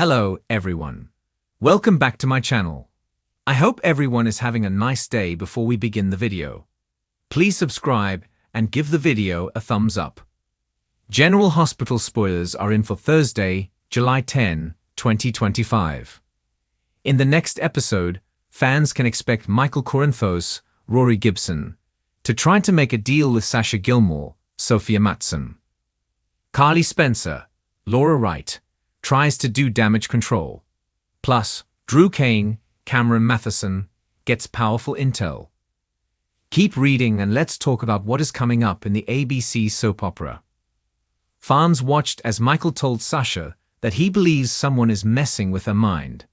Hello, everyone. Welcome back to my channel. I hope everyone is having a nice day before we begin the video. Please subscribe and give the video a thumbs up. General Hospital spoilers are in for Thursday, July 10, 2025. In the next episode, fans can expect Michael Corinthos, Rory Gibson, to try to make a deal with Sasha Gilmore, Sophia Matson. Carly Spencer, Laura Wright, tries to do damage control. Plus, Drew Kane, Cameron Matheson, gets powerful intel. Keep reading and let's talk about what is coming up in the ABC soap opera. Fans watched as Michael told Sasha that he believes someone is messing with her mind.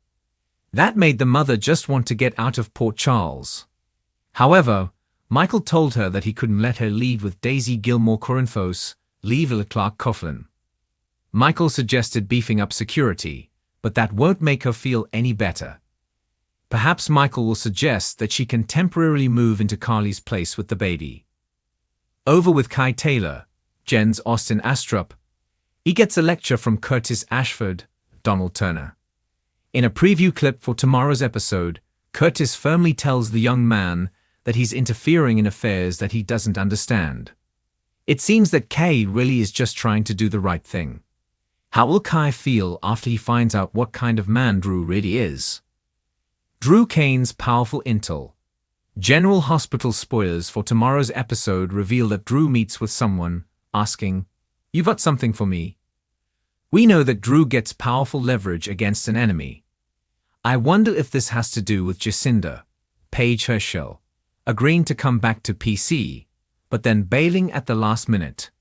That made the mother just want to get out of Port Charles. However, Michael told her that he couldn't let her leave with Daisy Gilmore Corinthos, Leila Clark Coughlin. Michael suggested beefing up security, but that won't make her feel any better. Perhaps Michael will suggest that she can temporarily move into Carly's place with the baby. Over with Kai Taylor, Jen's Austin Astrup. He gets a lecture from Curtis Ashford, Donald Turner. In a preview clip for tomorrow's episode, Curtis firmly tells the young man that he's interfering in affairs that he doesn't understand. It seems that Kai really is just trying to do the right thing. How will Kai feel after he finds out what kind of man Drew really is? Drew Kane's powerful intel. General Hospital spoilers for tomorrow's episode reveal that Drew meets with someone, asking, "You got something for me?" We know that Drew gets powerful leverage against an enemy. I wonder if this has to do with Jacinda, Paige Herschel, agreeing to come back to PC, but then bailing at the last minute.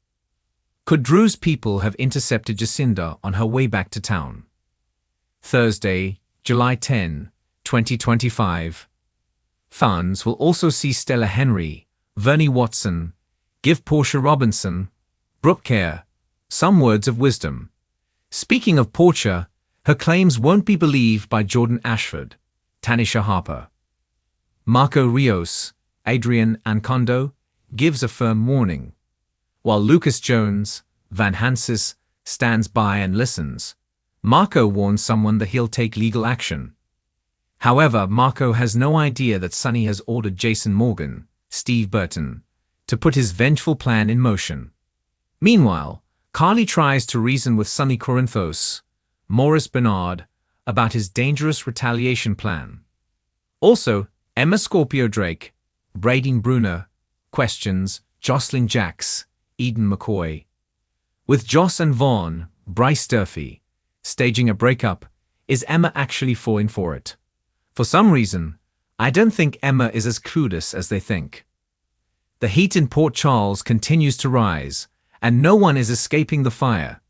Could Drew's people have intercepted Jacinda on her way back to town? Thursday, July 10, 2025. Fans will also see Stella Henry, Vernie Watson, give Portia Robinson, Brooke Kerr, some words of wisdom. Speaking of Portia, her claims won't be believed by Jordan Ashford, Tanisha Harper. Marco Rios, Adrian Ancondo, gives a firm warning. While Lucas Jones, Van Hansis, stands by and listens, Marco warns someone that he'll take legal action. However, Marco has no idea that Sonny has ordered Jason Morgan, Steve Burton, to put his vengeful plan in motion. Meanwhile, Carly tries to reason with Sonny Corinthos, Maurice Bernard, about his dangerous retaliation plan. Also, Emma Scorpio Drake, Braden Bruner, questions Jocelyn Jacks, Eden McCoy. With Joss and Vaughn, Bryce Durfee, staging a breakup, is Emma actually falling for it? For some reason, I don't think Emma is as clueless as they think. The heat in Port Charles continues to rise, and no one is escaping the fire.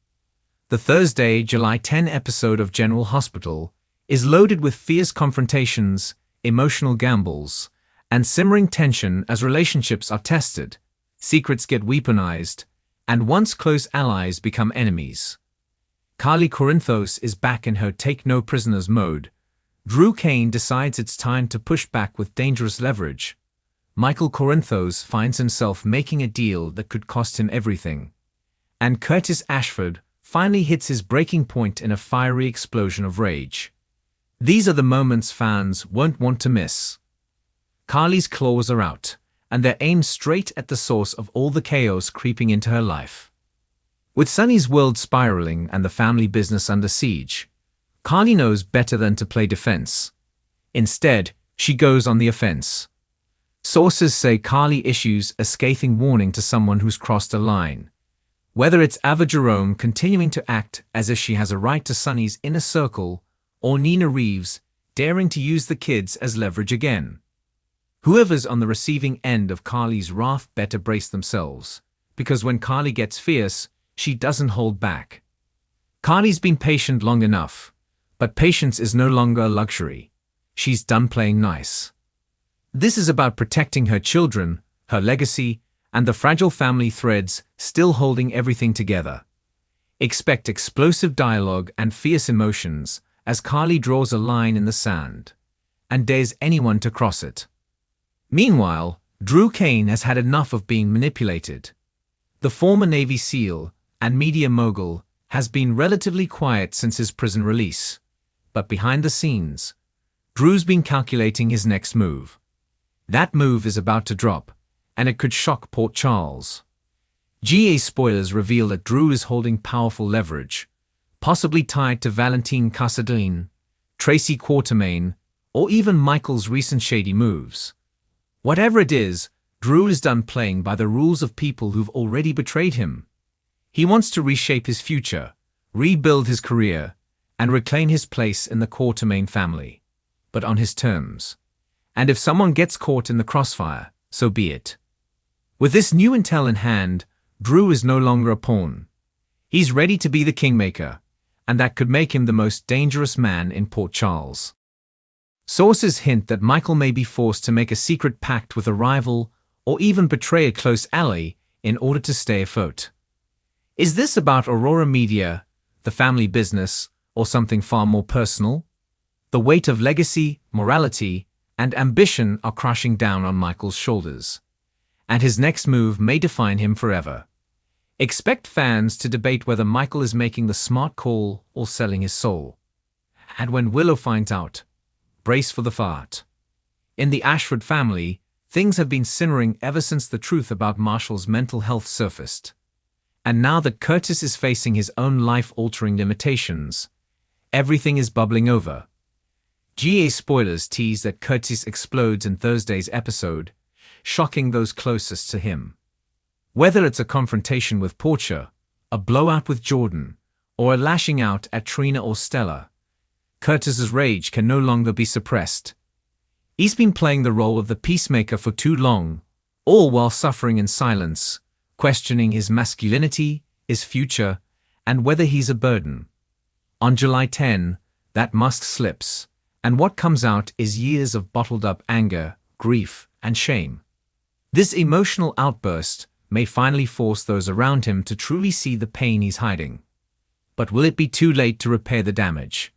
The Thursday, July 10 episode of General Hospital is loaded with fierce confrontations, emotional gambles, and simmering tension as relationships are tested, secrets get weaponized, and once close allies become enemies. Carly Corinthos is back in her take-no-prisoners mode. Drew Kane decides it's time to push back with dangerous leverage. Michael Corinthos finds himself making a deal that could cost him everything. And Curtis Ashford finally hits his breaking point in a fiery explosion of rage. These are the moments fans won't want to miss. Carly's claws are out, and they're aimed straight at the source of all the chaos creeping into her life. With Sonny's world spiraling and the family business under siege, Carly knows better than to play defense. Instead, she goes on the offense. Sources say Carly issues a scathing warning to someone who's crossed a line. Whether it's Ava Jerome continuing to act as if she has a right to Sonny's inner circle, or Nina Reeves daring to use the kids as leverage again. Whoever's on the receiving end of Carly's wrath better brace themselves, because when Carly gets fierce, she doesn't hold back. Carly's been patient long enough, but patience is no longer a luxury. She's done playing nice. This is about protecting her children, her legacy, and the fragile family threads still holding everything together. Expect explosive dialogue and fierce emotions as Carly draws a line in the sand, and dares anyone to cross it. Meanwhile, Drew Kane has had enough of being manipulated. The former Navy SEAL and media mogul has been relatively quiet since his prison release. But behind the scenes, Drew's been calculating his next move. That move is about to drop, and it could shock Port Charles. GA spoilers reveal that Drew is holding powerful leverage, possibly tied to Valentine Cassadine, Tracy Quartermaine, or even Michael's recent shady moves. Whatever it is, Drew is done playing by the rules of people who've already betrayed him. He wants to reshape his future, rebuild his career, and reclaim his place in the Quartermaine family, but on his terms. And if someone gets caught in the crossfire, so be it. With this new intel in hand, Drew is no longer a pawn. He's ready to be the kingmaker, and that could make him the most dangerous man in Port Charles. Sources hint that Michael may be forced to make a secret pact with a rival or even betray a close ally in order to stay afloat. Is this about Aurora Media, the family business, or something far more personal? The weight of legacy, morality, and ambition are crashing down on Michael's shoulders, and his next move may define him forever. Expect fans to debate whether Michael is making the smart call or selling his soul. And when Willow finds out, brace for the fart. In the Ashford family, things have been simmering ever since the truth about Marshall's mental health surfaced. And now that Curtis is facing his own life-altering limitations, everything is bubbling over. GA spoilers tease that Curtis explodes in Thursday's episode, shocking those closest to him. Whether it's a confrontation with Portia, a blowout with Jordan, or a lashing out at Trina or Stella, Curtis's rage can no longer be suppressed. He's been playing the role of the peacemaker for too long, all while suffering in silence, questioning his masculinity, his future, and whether he's a burden. On July 10, that mask slips, and what comes out is years of bottled-up anger, grief, and shame. This emotional outburst may finally force those around him to truly see the pain he's hiding. But will it be too late to repair the damage?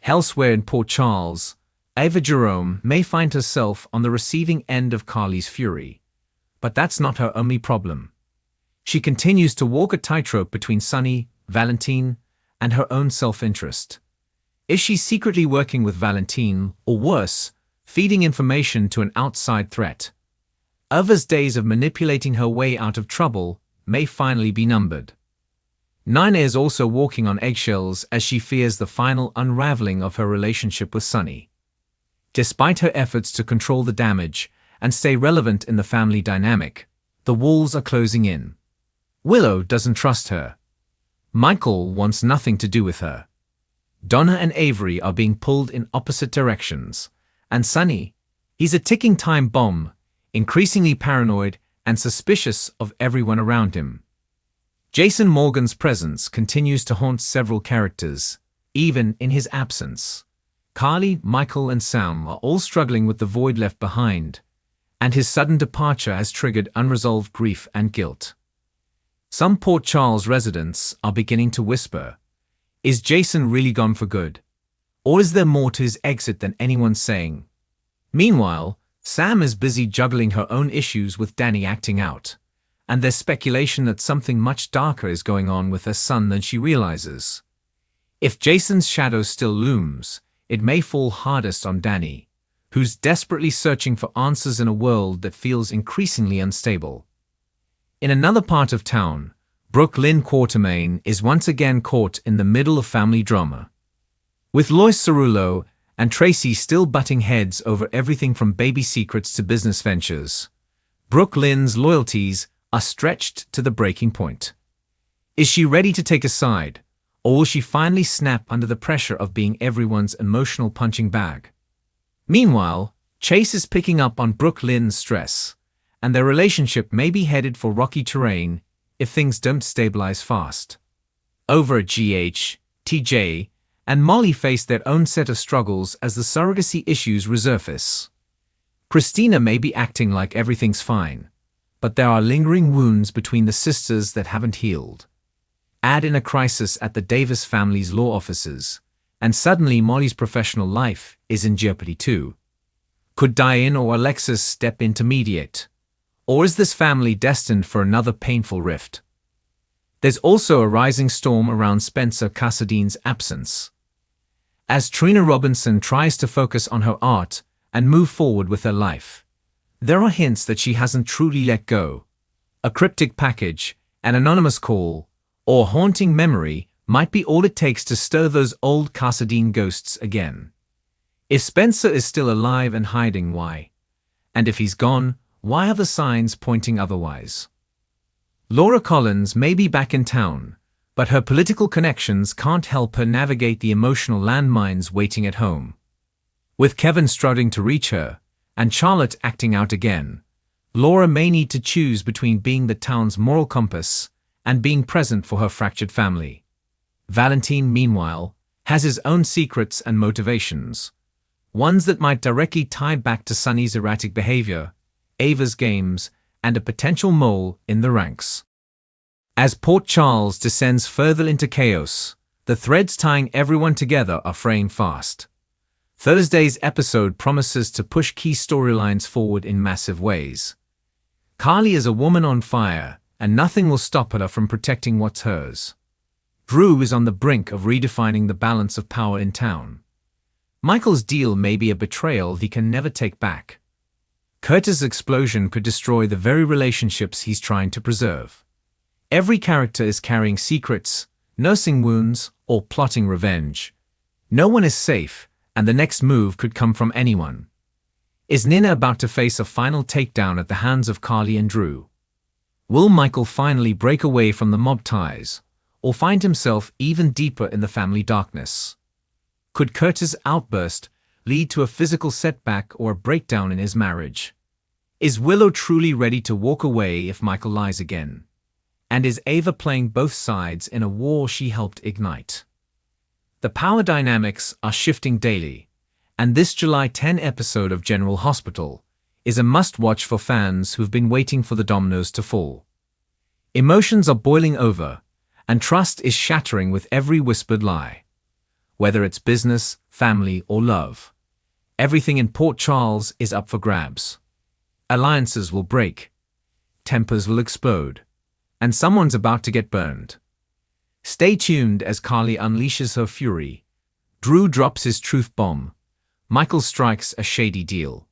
Elsewhere in Port Charles, Ava Jerome may find herself on the receiving end of Carly's fury. But that's not her only problem. She continues to walk a tightrope between Sonny, Valentine, and her own self-interest. Is she secretly working with Valentine, or worse, feeding information to an outside threat? Ava's days of manipulating her way out of trouble may finally be numbered. Nina is also walking on eggshells as she fears the final unraveling of her relationship with Sonny. Despite her efforts to control the damage and stay relevant in the family dynamic, the walls are closing in. Willow doesn't trust her. Michael wants nothing to do with her. Donna and Avery are being pulled in opposite directions, and Sonny, he's a ticking time bomb, increasingly paranoid and suspicious of everyone around him. Jason Morgan's presence continues to haunt several characters, even in his absence. Carly, Michael, and Sam are all struggling with the void left behind, and his sudden departure has triggered unresolved grief and guilt. Some Port Charles residents are beginning to whisper, is Jason really gone for good? Or is there more to his exit than anyone's saying? Meanwhile, Sam is busy juggling her own issues with Danny acting out, and there's speculation that something much darker is going on with her son than she realizes. If Jason's shadow still looms, it may fall hardest on Danny, who's desperately searching for answers in a world that feels increasingly unstable. In another part of town, Brooke Lynn Quartermaine is once again caught in the middle of family drama. With Lois Cerullo and Tracy still butting heads over everything from baby secrets to business ventures, Brooke Lynn's loyalties are stretched to the breaking point. Is she ready to take a side, or will she finally snap under the pressure of being everyone's emotional punching bag? Meanwhile, Chase is picking up on Brooke Lynn's stress, and their relationship may be headed for rocky terrain if things don't stabilize fast. Over at GH, TJ and Molly face their own set of struggles as the surrogacy issues resurface. Christina may be acting like everything's fine, but there are lingering wounds between the sisters that haven't healed. Add in a crisis at the Davis family's law offices, and suddenly Molly's professional life is in jeopardy too. Could Diane or Alexis step in to mediate? Or is this family destined for another painful rift? There's also a rising storm around Spencer Cassadine's absence. As Trina Robinson tries to focus on her art and move forward with her life, there are hints that she hasn't truly let go. A cryptic package, an anonymous call, or haunting memory might be all it takes to stir those old Cassadine ghosts again. If Spencer is still alive and hiding, why? And if he's gone, why are the signs pointing otherwise? Laura Collins may be back in town, but her political connections can't help her navigate the emotional landmines waiting at home. With Kevin struggling to reach her, and Charlotte acting out again, Laura may need to choose between being the town's moral compass and being present for her fractured family. Valentine, meanwhile, has his own secrets and motivations, ones that might directly tie back to Sunny's erratic behavior, Ava's games, and a potential mole in the ranks. As Port Charles descends further into chaos, the threads tying everyone together are fraying fast. Thursday's episode promises to push key storylines forward in massive ways. Carly is a woman on fire, and nothing will stop her from protecting what's hers. Drew is on the brink of redefining the balance of power in town. Michael's deal may be a betrayal he can never take back. Curtis' explosion could destroy the very relationships he's trying to preserve. Every character is carrying secrets, nursing wounds, or plotting revenge. No one is safe, and the next move could come from anyone. Is Nina about to face a final takedown at the hands of Carly and Drew? Will Michael finally break away from the mob ties, or find himself even deeper in the family darkness? Could Curtis' outburst lead to a physical setback or a breakdown in his marriage? Is Willow truly ready to walk away if Michael lies again? And is Ava playing both sides in a war she helped ignite? The power dynamics are shifting daily, and this July 10 episode of General Hospital is a must-watch for fans who've been waiting for the dominoes to fall. Emotions are boiling over, and trust is shattering with every whispered lie. Whether it's business, family, or love, everything in Port Charles is up for grabs. Alliances will break, tempers will explode, and someone's about to get burned. Stay tuned as Carly unleashes her fury, Drew drops his truth bomb, Michael strikes a shady deal,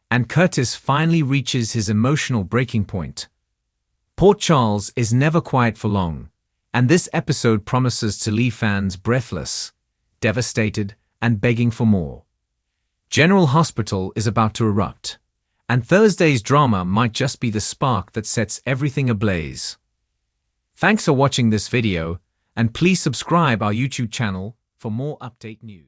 and Curtis finally reaches his emotional breaking point. Port Charles is never quiet for long, and this episode promises to leave fans breathless, devastated, and begging for more. General Hospital is about to erupt, and Thursday's drama might just be the spark that sets everything ablaze. Thanks for watching this video, and please subscribe our YouTube channel for more update news.